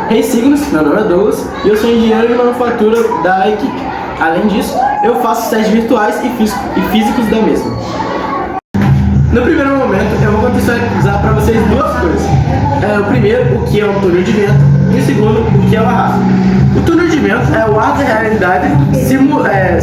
Hey Signos, meu nome é Douglas e eu sou engenheiro de manufatura da equipe. Além disso, eu faço testes virtuais e físicos da mesma. No primeiro momento, eu vou contextualizar para vocês duas coisas. O primeiro, o que é um túnel de vento, e o segundo, o que é o arrasto. O túnel de vento é o ar da realidade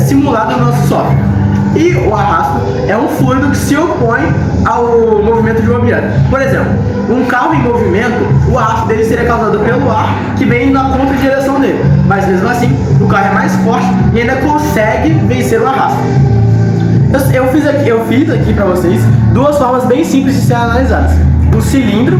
simulado no nosso software. E o arrasto é um fluido que se opõe ao movimento de um objeto. Por exemplo, um carro em movimento, o arrasto dele seria causado pelo ar que vem na contra-direção dele. Mas mesmo assim, o carro é mais forte e ainda consegue vencer o arrasto. Eu fiz aqui para vocês duas formas bem simples de serem analisadas. O cilindro,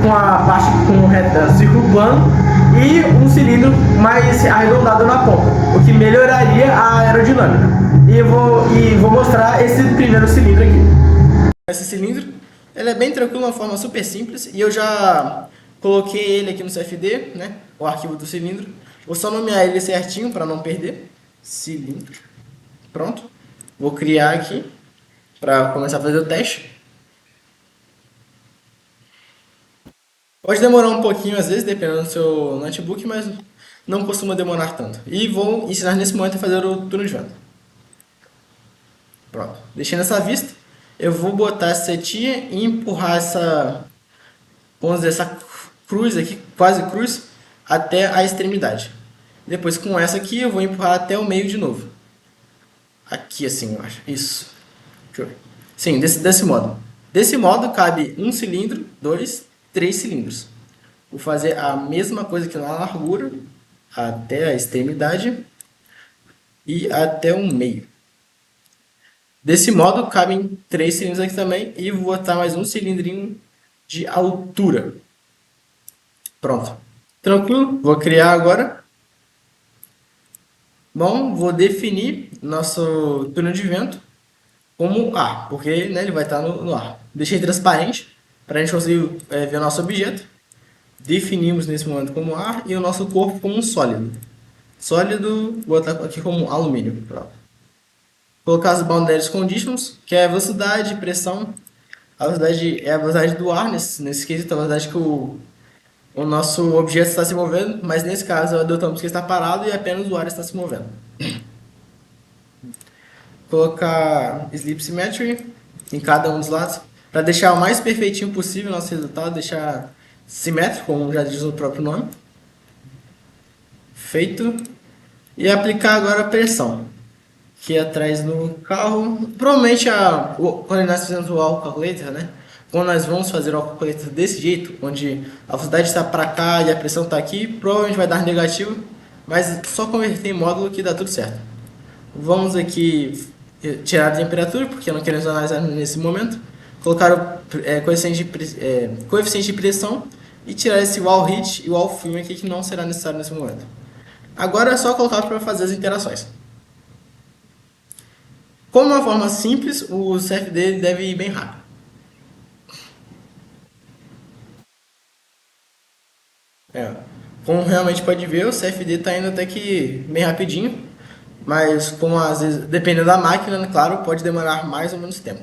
com a parte com círculo plano, e um cilindro mais arredondado na ponta, o que melhoraria a aerodinâmica. E vou mostrar esse primeiro cilindro aqui. Esse cilindro, ele é bem tranquilo, uma forma super simples, e eu já coloquei ele aqui no CFD, né, o arquivo do cilindro. Vou só nomear ele certinho para não perder. Cilindro. Pronto. Vou criar aqui para começar a fazer o teste. Pode demorar um pouquinho às vezes, dependendo do seu notebook, mas não costuma demorar tanto. E vou ensinar nesse momento a fazer o túnel de vento. Pronto. Deixando essa vista, eu vou botar essa setinha e empurrar vamos dizer, essa cruz aqui, quase cruz, até a extremidade. Depois com essa aqui eu vou empurrar até o meio de novo. Aqui assim, eu acho. Isso. Deixa eu ver. Sim, desse modo. Desse modo cabe um cilindro, 2, 3 cilindros. Vou fazer a mesma coisa aqui na largura, até a extremidade e até o meio. Desse modo cabem 3 cilindros aqui também e vou botar mais um cilindrinho de altura. Pronto. Tranquilo? Vou criar agora. Bom, vou definir nosso túnel de vento como ar, porque né, ele vai estar no ar. Deixei transparente para a gente conseguir ver o nosso objeto. Definimos nesse momento como ar e o nosso corpo como um sólido. Sólido, vou botar aqui como alumínio. Pronto. Colocar as boundary conditions, que é a velocidade, pressão. A velocidade é a velocidade do ar, nesse quesito, a velocidade que o nosso objeto está se movendo, mas nesse caso adotamos que está parado e apenas o ar está se movendo. Colocar Sleep Symmetry em cada um dos lados, para deixar o mais perfeitinho possível o nosso resultado, deixar simétrico, como já diz o próprio nome. Feito. E aplicar agora a pressão, que atrás no carro, provavelmente quando nós fizemos o All Calculator, né? Quando nós vamos fazer o All Calculator desse jeito, onde a velocidade está para cá e a pressão está aqui, provavelmente vai dar negativo, mas só converter em módulo que dá tudo certo. Vamos aqui tirar a temperatura, porque não queremos analisar nesse momento, colocar o coeficiente de pressão e tirar esse wall heat e o wall film aqui, que não será necessário nesse momento. Agora é só colocar para fazer as interações. Como uma forma simples, o CFD deve ir bem rápido. Como realmente pode ver, o CFD está indo até que bem rapidinho, mas como às vezes, dependendo da máquina, né, claro, pode demorar mais ou menos tempo.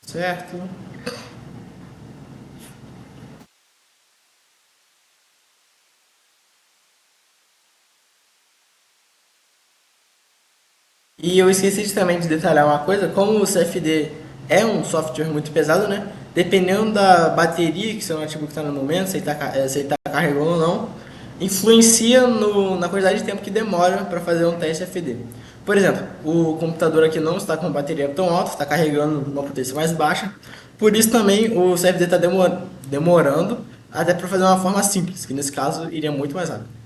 Certo? E eu esqueci também de detalhar uma coisa, como o CFD é um software muito pesado, né? Dependendo da bateria que seu notebook está no momento, se ele está carregando ou não, influencia na quantidade de tempo que demora para fazer um teste FD. Por exemplo, o computador aqui não está com bateria tão alta, está carregando uma potência mais baixa, por isso também o CFD está demorando até para fazer uma forma simples, que nesse caso iria muito mais rápido.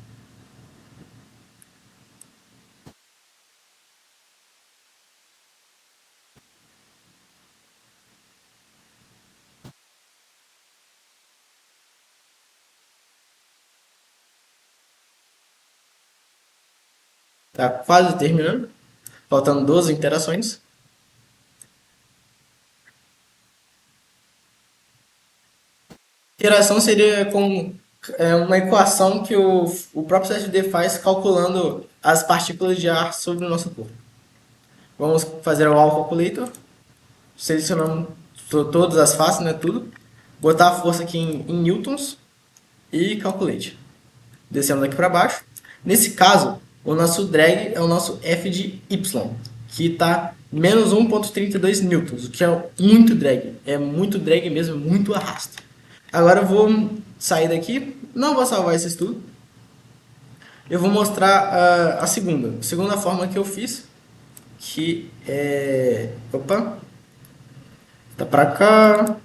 Tá quase terminando, faltando 12 interações. Interação seria com É uma equação que o próprio CFD faz calculando as partículas de ar sobre o nosso corpo. Vamos fazer o wall calculator, selecionamos todas as faces, né, tudo, botar a força aqui em newtons e calculate. Descendo aqui para baixo. Nesse caso, o nosso drag é o nosso F de Y, que está menos 1,32 newtons, o que é muito drag mesmo, muito arrasto. Agora eu vou sair daqui, não vou salvar esse estudo, eu vou mostrar a segunda forma que eu fiz, que é... Opa, tá pra cá,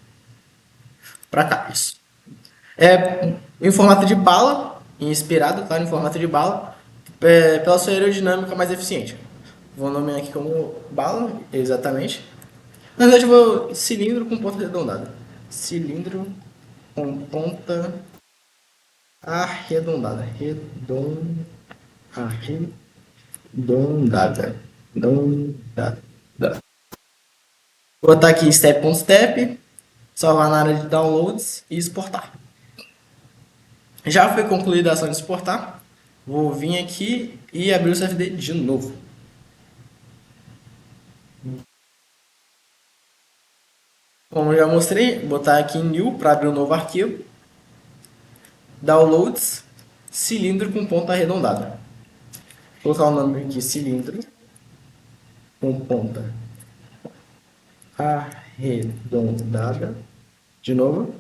isso. É em formato de bala, inspirado, claro, em formato de bala, pela sua aerodinâmica mais eficiente. Vou nomear aqui como bala, exatamente. Na verdade, eu vou cilindro com ponta arredondada. Cilindro com ponta arredondada. Arredondada. Arredondada. Vou botar aqui step.step, salvar na área de downloads e exportar. Já foi concluída a ação de exportar. Vou vir aqui e abrir o CFD de novo. Como eu já mostrei, botar aqui em New para abrir um novo arquivo. Downloads, cilindro com ponta arredondada. Vou colocar o nome aqui, cilindro com ponta arredondada. De novo.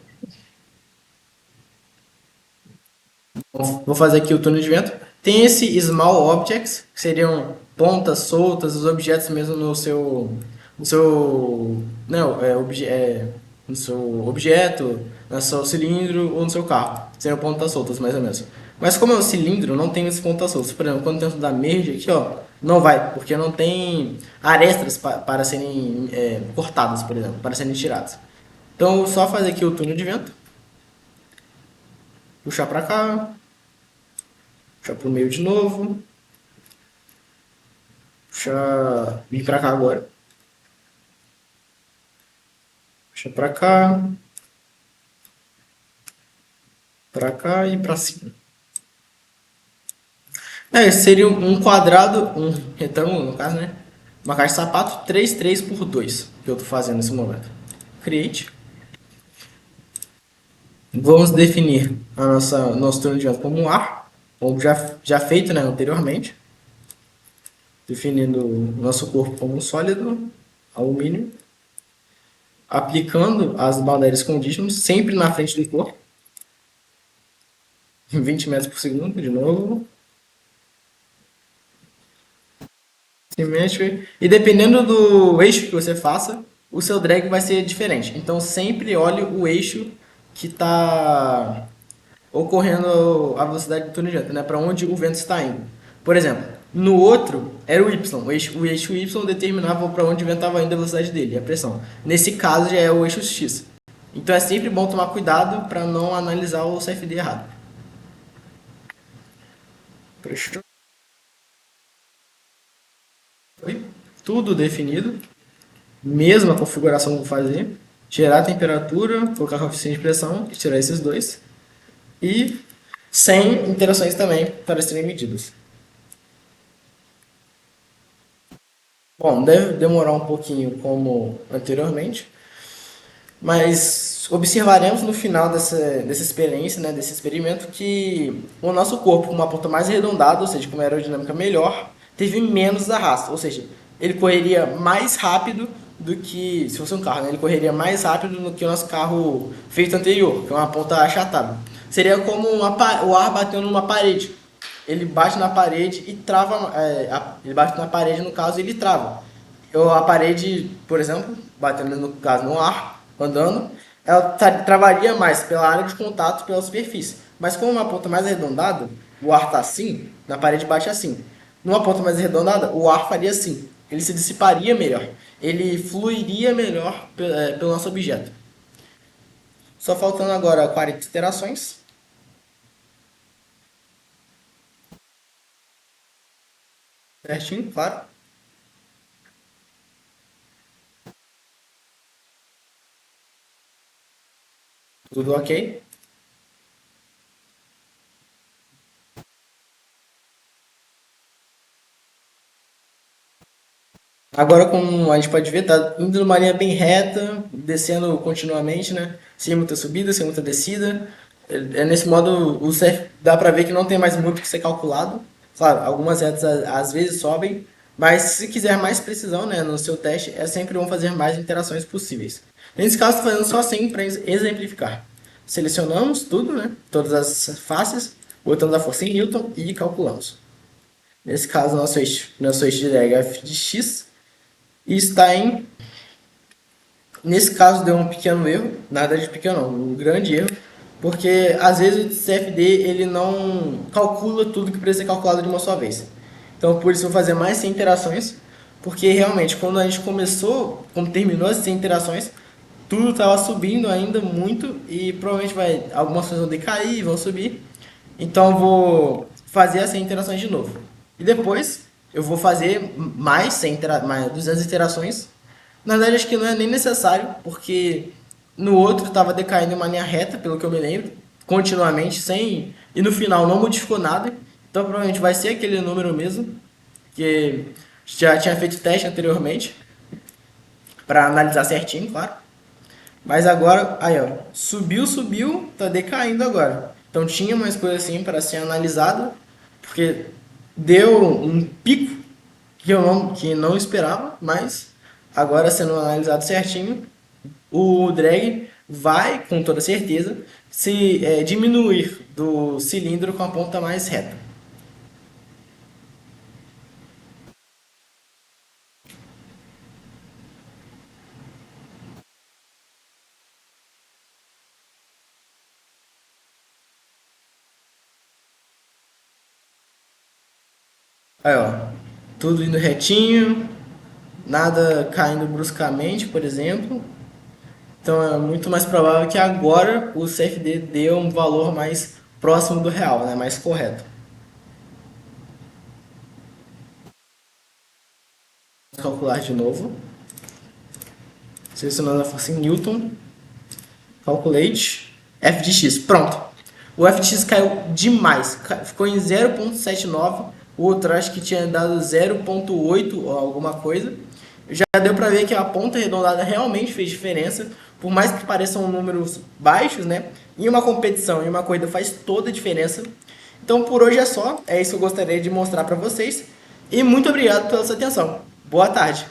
Vou fazer aqui o túnel de vento. Tem esse Small Objects, que seriam pontas soltas, os objetos mesmo não, no seu objeto, no seu cilindro ou no seu carro. Seriam pontas soltas, mais ou menos. Mas como é um cilindro, não tem esses pontas soltas. Por exemplo, quando tento dar merge aqui, ó, não vai, porque não tem arestas para serem cortadas, por exemplo, para serem tiradas. Então, só fazer aqui o túnel de vento, puxar para cá, puxar para o meio de novo, puxar, vir para cá agora, puxar para cá e para cima. Seria um quadrado, um retângulo no caso, né? Uma caixa de sapato 3 por 2 que eu estou fazendo nesse momento. Create. Vamos definir nosso turno de vento como um ar, como já feito, né, anteriormente. Definindo o nosso corpo como um sólido, alumínio. Aplicando as boundary conditions sempre na frente do corpo. 20 metros por segundo, de novo. Simétrico. E dependendo do eixo que você faça, o seu drag vai ser diferente. Então sempre olhe o eixo que está ocorrendo a velocidade do túnel de vento, né? Para onde o vento está indo. Por exemplo, no outro era o Y. O eixo Y determinava para onde o vento estava indo, a velocidade dele, a pressão. Nesse caso já é o eixo X. Então é sempre bom tomar cuidado para não analisar o CFD errado. Fechou? Foi tudo definido. Mesma configuração que eu vou fazer. Gerar a temperatura, colocar coeficiente de pressão e tirar esses dois. E sem interações também para serem medidas. Bom, deve demorar um pouquinho como anteriormente, mas observaremos no final dessa experiência, né, desse experimento, que o nosso corpo, com uma ponta mais arredondada, ou seja, com uma aerodinâmica melhor, teve menos arrasto, ou seja, ele correria mais rápido do que, se fosse um carro, né, ele correria mais rápido do que o nosso carro feito anterior, que é uma ponta achatada. Seria como o ar batendo numa parede. Ele bate na parede e trava, ele bate na parede, no caso, e ele trava. A parede, por exemplo, batendo no caso no ar, andando, ela travaria mais pela área de contato, pela superfície. Mas como uma ponta mais arredondada, o ar está assim, na parede bate assim. Numa ponta mais arredondada, o ar faria assim. Ele se dissiparia melhor. Ele fluiria melhor pelo nosso objeto. Só faltando agora 40 iterações. Certinho, claro. Tudo ok. Agora, como a gente pode ver, tá indo numa linha bem reta, descendo continuamente, né? Sem muita subida, sem muita descida. Nesse modo, o surf dá pra ver que não tem mais muito que ser calculado. Claro, algumas retas às vezes sobem, mas se quiser mais precisão, né, no seu teste, é sempre bom fazer mais interações possíveis. Nesse caso, estou fazendo só 100 para exemplificar. Selecionamos tudo, né? Todas as faces, botamos a força em Newton e calculamos. Nesse caso, nosso eixo de drag é f de x e está em. Nesse caso, deu um pequeno erro, nada de pequeno, não, um grande erro, porque às vezes o CFD ele não calcula tudo que precisa ser calculado de uma só vez. Então, por isso, eu vou fazer mais 100 interações, porque realmente, quando a gente começou, quando terminou as 100 interações, tudo estava subindo ainda muito e provavelmente algumas coisas vão decair, vão subir. Então eu vou fazer as 100 interações de novo. E depois eu vou fazer mais 200 interações. Na verdade, acho que não é nem necessário, porque no outro estava decaindo em uma linha reta, pelo que eu me lembro, continuamente, sem. E no final não modificou nada. Então provavelmente vai ser aquele número mesmo, que já tinha feito teste anteriormente, para analisar certinho, claro. Mas agora, aí ó, subiu, tá decaindo agora. Então tinha mais coisa assim para ser analisado, porque deu um pico que eu não esperava, mas agora sendo analisado certinho, o drag vai, com toda certeza, se diminuir do cilindro com a ponta mais reta. Aí ó, tudo indo retinho, nada caindo bruscamente, por exemplo. Então é muito mais provável que agora o CFD dê um valor mais próximo do real, né? Mais correto. Vou calcular de novo. Selecionando a força em Newton. Calculate. F de x. Pronto. O F de x caiu demais. Ficou em 0,79. O outro acho que tinha dado 0,8 ou alguma coisa. Já deu para ver que a ponta arredondada realmente fez diferença. Por mais que pareçam números baixos, né? Em uma competição, em uma corrida faz toda a diferença. Então por hoje é só. É isso que eu gostaria de mostrar para vocês. E muito obrigado pela sua atenção. Boa tarde.